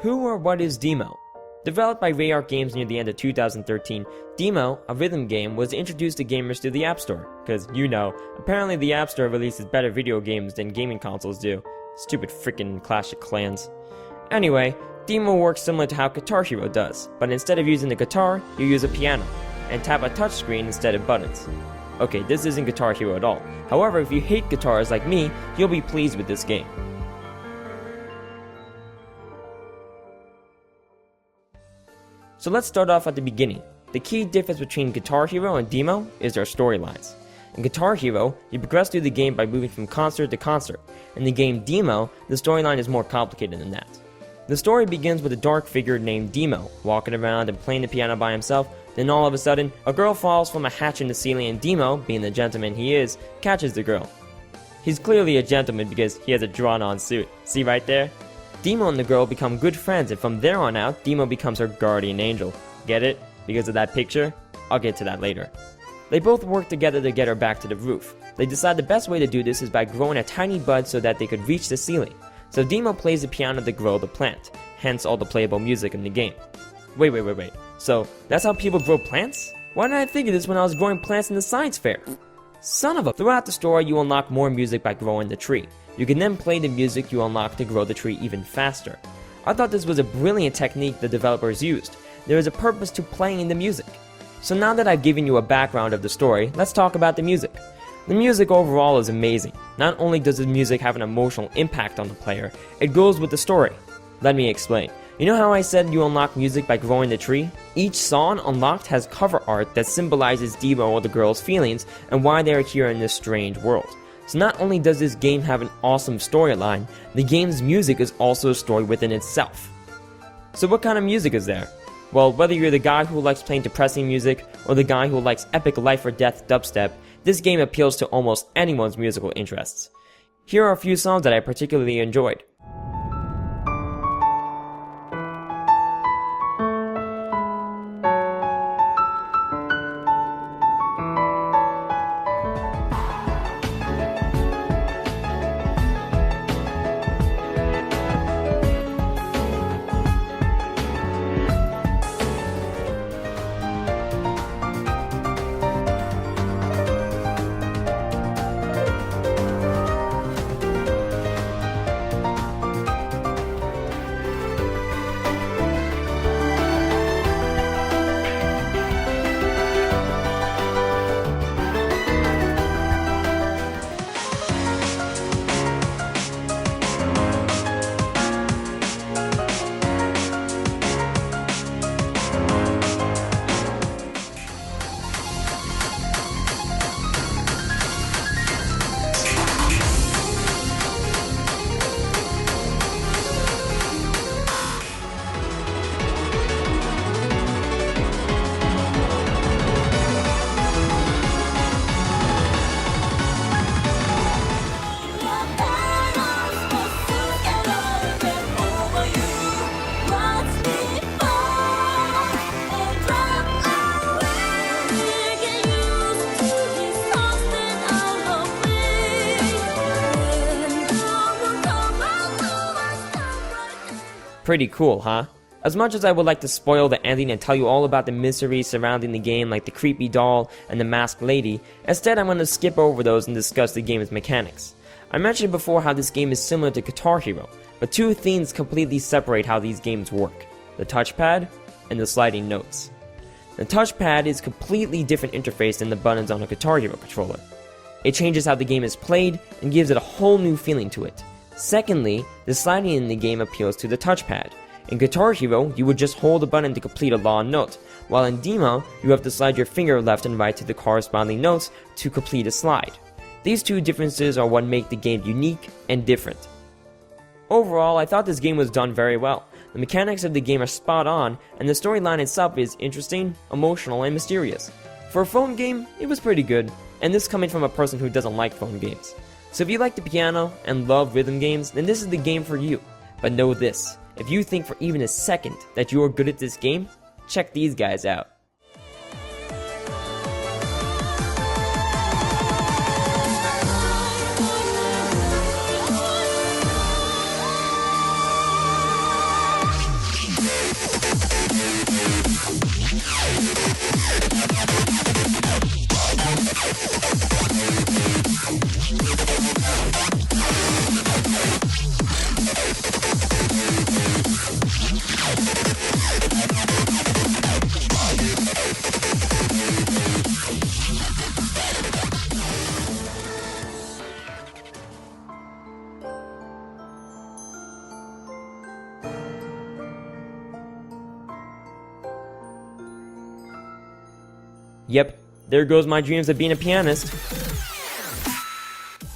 Who or what is Deemo? Developed by Rayark Games near the end of 2013, Deemo, a rhythm game, was introduced to gamers through the App Store. Cause, apparently the App Store releases better video games than gaming consoles do. Stupid frickin' Clash of Clans. Anyway, Deemo works similar to how Guitar Hero does, but instead of using the guitar, you use a piano, and tap a touchscreen instead of buttons. Okay, this isn't Guitar Hero at all. However, if you hate guitars like me, you'll be pleased with this game. So let's start off at the beginning. The key difference between Guitar Hero and Deemo is their storylines. In Guitar Hero, you progress through the game by moving from concert to concert. In the game Deemo, the storyline is more complicated than that. The story begins with a dark figure named Deemo, walking around and playing the piano by himself. Then all of a sudden, a girl falls from a hatch in the ceiling and Deemo, being the gentleman he is, catches the girl. He's clearly a gentleman because he has a drawn-on suit. See right there? Deemo and the girl become good friends, and from there on out, Deemo becomes her guardian angel. Get it? Because of that picture? I'll get to that later. They both work together to get her back to the roof. They decide the best way to do this is by growing a tiny bud so that they could reach the ceiling. So Deemo plays the piano to grow the plant, hence all the playable music in the game. Wait. So, that's how people grow plants? Why didn't I think of this when I was growing plants in the science fair? Son of a... Throughout the story, you unlock more music by growing the tree. You can then play the music you unlock to grow the tree even faster. I thought this was a brilliant technique the developers used. There is a purpose to playing the music. So now that I've given you a background of the story, let's talk about the music. The music overall is amazing. Not only does the music have an emotional impact on the player, it goes with the story. Let me explain. You know how I said you unlock music by growing the tree? Each song unlocked has cover art that symbolizes Deemo or the girl's feelings and why they are here in this strange world. So not only does this game have an awesome storyline, the game's music is also a story within itself. So what kind of music is there? Well, whether you're the guy who likes playing depressing music or the guy who likes epic life or death dubstep, this game appeals to almost anyone's musical interests. Here are a few songs that I particularly enjoyed. Pretty cool, huh? As much as I would like to spoil the ending and tell you all about the mysteries surrounding the game like the creepy doll and the masked lady, instead I'm going to skip over those and discuss the game's mechanics. I mentioned before how this game is similar to Guitar Hero, but two things completely separate how these games work: the touchpad and the sliding notes. The touchpad is a completely different interface than the buttons on a Guitar Hero controller. It changes how the game is played and gives it a whole new feeling to it. Secondly, the sliding in the game appeals to the touchpad. In Guitar Hero, you would just hold a button to complete a long note, while in Deemo, you have to slide your finger left and right to the corresponding notes to complete a slide. These two differences are what make the game unique and different. Overall, I thought this game was done very well. The mechanics of the game are spot on, and the storyline itself is interesting, emotional, and mysterious. For a phone game, it was pretty good, and this coming from a person who doesn't like phone games. So if you like the piano and love rhythm games, then this is the game for you. But know this, if you think for even a second that you are good at this game, check these guys out. Yep, there goes my dreams of being a pianist.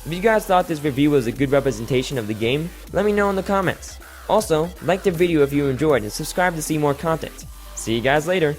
If you guys thought this review was a good representation of the game, let me know in the comments. Also, like the video if you enjoyed and subscribe to see more content. See you guys later.